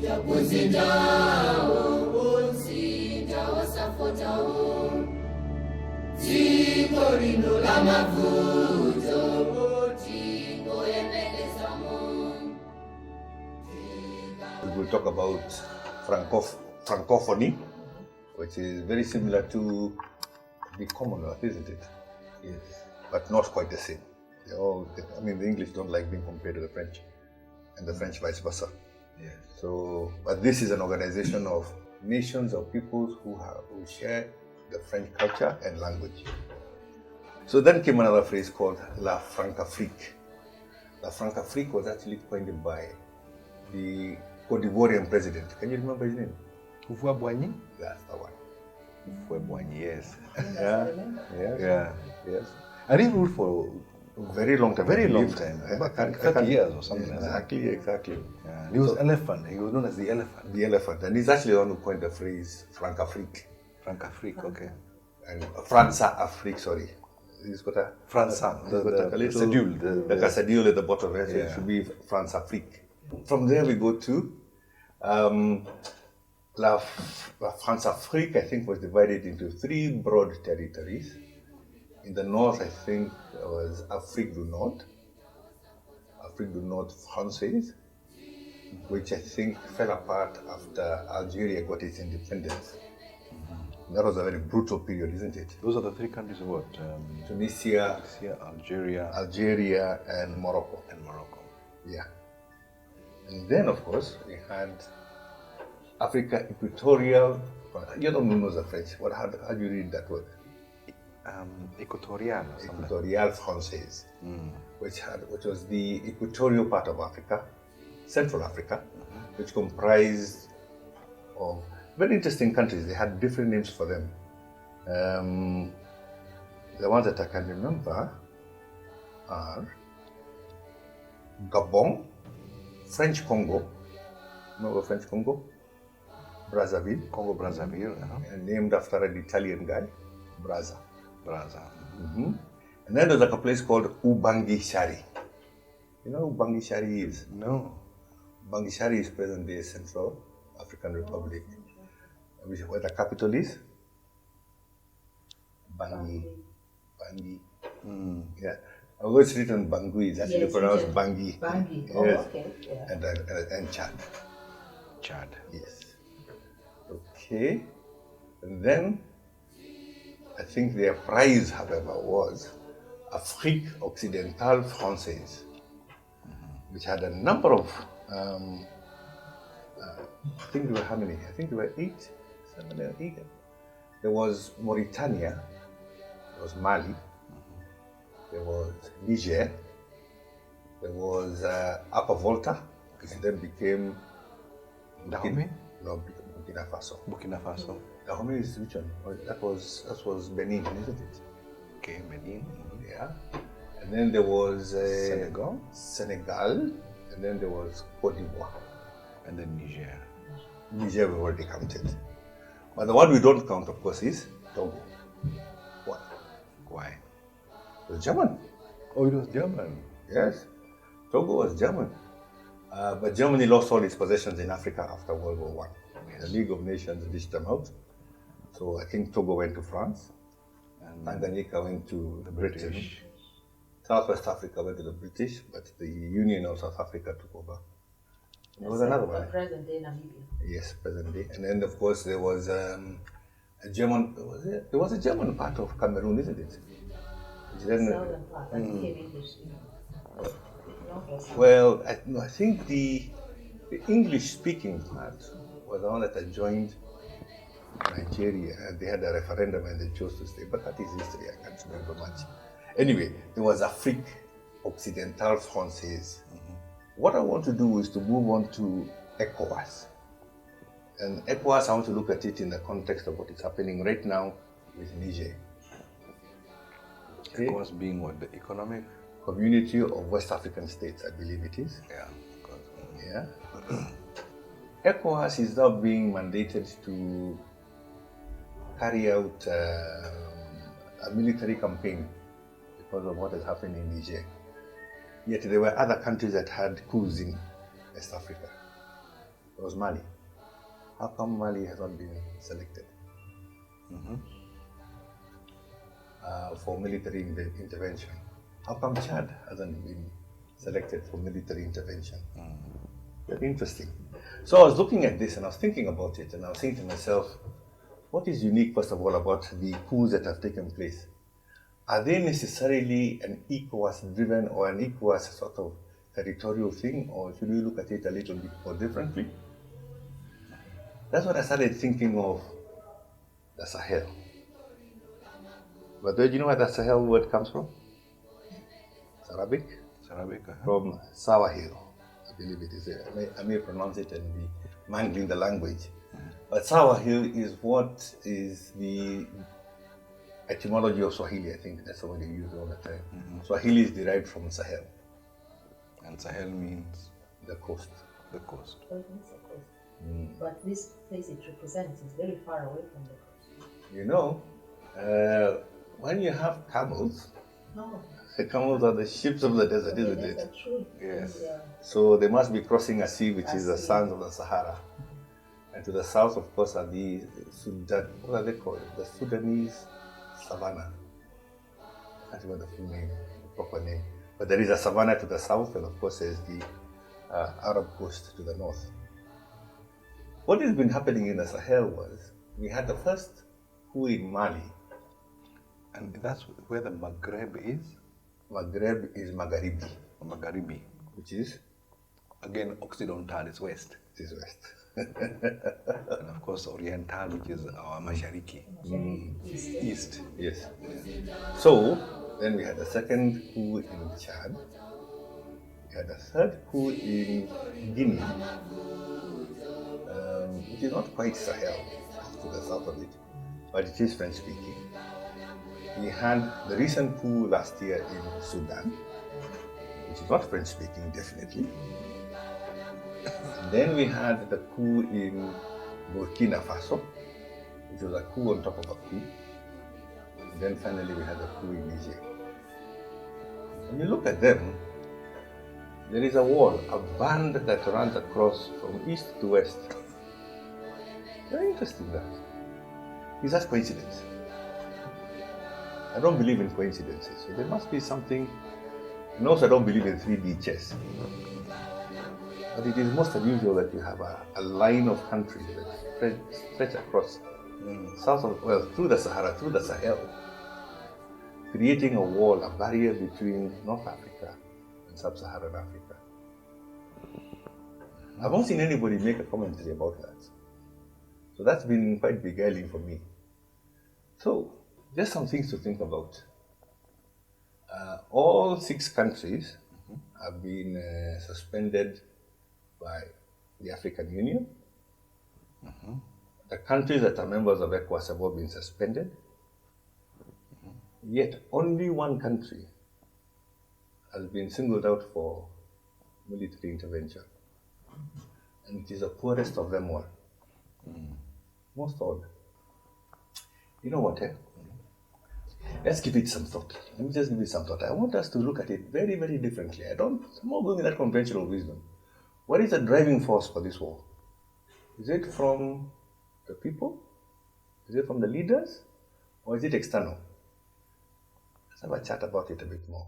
We'll talk about francophony, which is very similar to the Commonwealth, isn't it? Yes. But not quite the same. The English don't like being compared to the French, and the French vice versa. Yes. So, but this is an organization of nations or peoples who share the French culture and language. So then came another phrase called La Francafrique. La Francafrique was actually coined by the Cote d'Ivoirian president. Can you remember his name? Houphouët-Boigny? That's the one. Houphouët-Boigny, yes. Yes. I didn't rule for very long time. Very long time. About 30 years or something like that. Exactly. Yeah. He was elephant. He was known as the elephant. The elephant. And he's actually the one who coined the phrase Francafrique. Francafrique, okay. And France-Afrique, sorry. He's got a France-a, a little schedule. Like a schedule at the bottom, right? So it should be France-Afrique. From there we go to La France-Afrique, I think, was divided into 3 broad territories. In the north, I think, was Afrique du Nord Française, which I think fell apart after Algeria got its independence. That was a very brutal period, isn't it? Those are the 3 countries of what? Tunisia, Algeria, and Morocco. Yeah. And then, of course, we had Africa Equatorial. You don't know the French. How do you read that word? Equatorial or something. Equatorial Française, which was the equatorial part of Africa, Central Africa, which comprised of very interesting countries. They had different names for them. The ones that I can remember are Gabon, French Congo. Remember French Congo? Brazzaville. Congo Brazzaville. And named after an Italian guy, Brazza. Mm-hmm. And then there's like a place called Ubangi Shari. You know who Ubangi Shari is? No. Ubangi Shari is present day Central African Republic. Where the capital is? Bangui. Yeah. Although it's written Bangui, it's actually pronounced Bangui. Bangui. Yes. Oh, okay. Yeah. And Chad. Chad. Yes. Okay. And then I think their prize, however, was Afrique Occidentale Française, which had a number of, I think there were how many? I think there were 7 or 8. There was Mauritania, there was Mali, there was Niger, there was Upper Volta, which then became Dahomey? No, Burkina Faso. Burkina Faso. Dahomey is which one? That was Benin, isn't it? Okay, Benin. Yeah. And then there was Senegal, and then there was Cote d'Ivoire. and then Niger. Niger we already counted. But the one we don't count, of course, is Togo. Why? It was German. Oh, it was German. Yes. Togo was German. But Germany lost all its possessions in Africa after World War I. The League of Nations dished them out. So I think Togo went to France, and Tanganyika went to the British. Southwest Africa went to the British, but the Union of South Africa took over. There was another one. Present day Namibia. Yes, present day. And then, of course, there was a German. There was a German part of Cameroon, isn't it? Which then, Southern part. That became English. well, I think the English-speaking part was the one that had joined Nigeria, and they had a referendum and they chose to stay. But that is history. I can't remember much. Anyway, there was Afrique Occidentale Française. What I want to do is to move on to ECOWAS. And ECOWAS, I want to look at it in the context of what is happening right now with Niger. Okay. ECOWAS being what? The economic? Community of West African States, I believe it is. Yeah, of course. Yeah. ECOWAS is now being mandated to carry out a military campaign because of what has happened in Niger. Yet there were other countries that had coups in West Africa. It was Mali. How come Mali has not been selected for military intervention? How come Chad hasn't been selected for military intervention? Very interesting. So I was looking at this and I was thinking about it, and I was thinking to myself, what is unique, first of all, about the coups that have taken place? Are they necessarily an ECOWAS-driven or an ECOWAS sort of territorial thing, or should we look at it a little bit more differently? That's what I started thinking of the Sahel. But do you know where the Sahel word comes from? It's Arabic. It's Arabic. From Sawahil, I believe it is. I may pronounce it and be mangling the language. But Sawahil is what is the etymology of Swahili, I think. That's the word they use all the time. Swahili is derived from Sahel. And Sahel means? The coast. The coast. Oh, it means the coast. But this place it represents is very far away from the coast. You know, when you have camels, Oh, the camels are the ships of the desert, isn't that's it? true. Yes. Yeah. So they must be crossing a sea, which is the sea. sands of the Sahara. And to the south, of course, are the Sudan, what are they called? The Sudanese savannah. I can't remember the full name, the proper name. But there is a savannah to the south, and of course, there's the Arab coast to the north. What has been happening in the Sahel was we had the first coup in Mali. And that's where the Maghreb is? Maghreb is Magharibi, Magharibi. which is? Again, Occidental is west. It is west. And of course, Oriental, which is our Mashariki. East. Yes. So, then we had the second coup in Chad. We had a third coup in Guinea, which is not quite Sahel, to the south of it, but it is French speaking. We had the recent coup last year in Sudan, which is not French speaking, definitely. Then we had the coup in Burkina Faso, which was a coup on top of a coup. And then finally we had the coup in Niger. When you look at them, there is a wall, a band that runs across from east to west. Very interesting that. Is that coincidence? I don't believe in coincidences, so there must be something. And also I don't believe in 3D chess. But it is most unusual that you have a line of countries that stretch across south of, well, through the Sahara, through the Sahel, creating a wall, a barrier between North Africa and Sub-Saharan Africa. I've not seen anybody make a commentary about that. So that's been quite beguiling for me. So, just some things to think about. All 6 countries have been suspended by the African Union. The countries that are members of ECOWAS have all been suspended. Yet only one country has been singled out for military intervention. And it is the poorest of them all. Most odd. You know what? Let's give it some thought. Let me just give it some thought. I want us to look at it very, very differently. I'm not going with that conventional wisdom. What is the driving force for this war? Is it from the people? Is it from the leaders? Or is it external? Let's have a chat about it a bit more.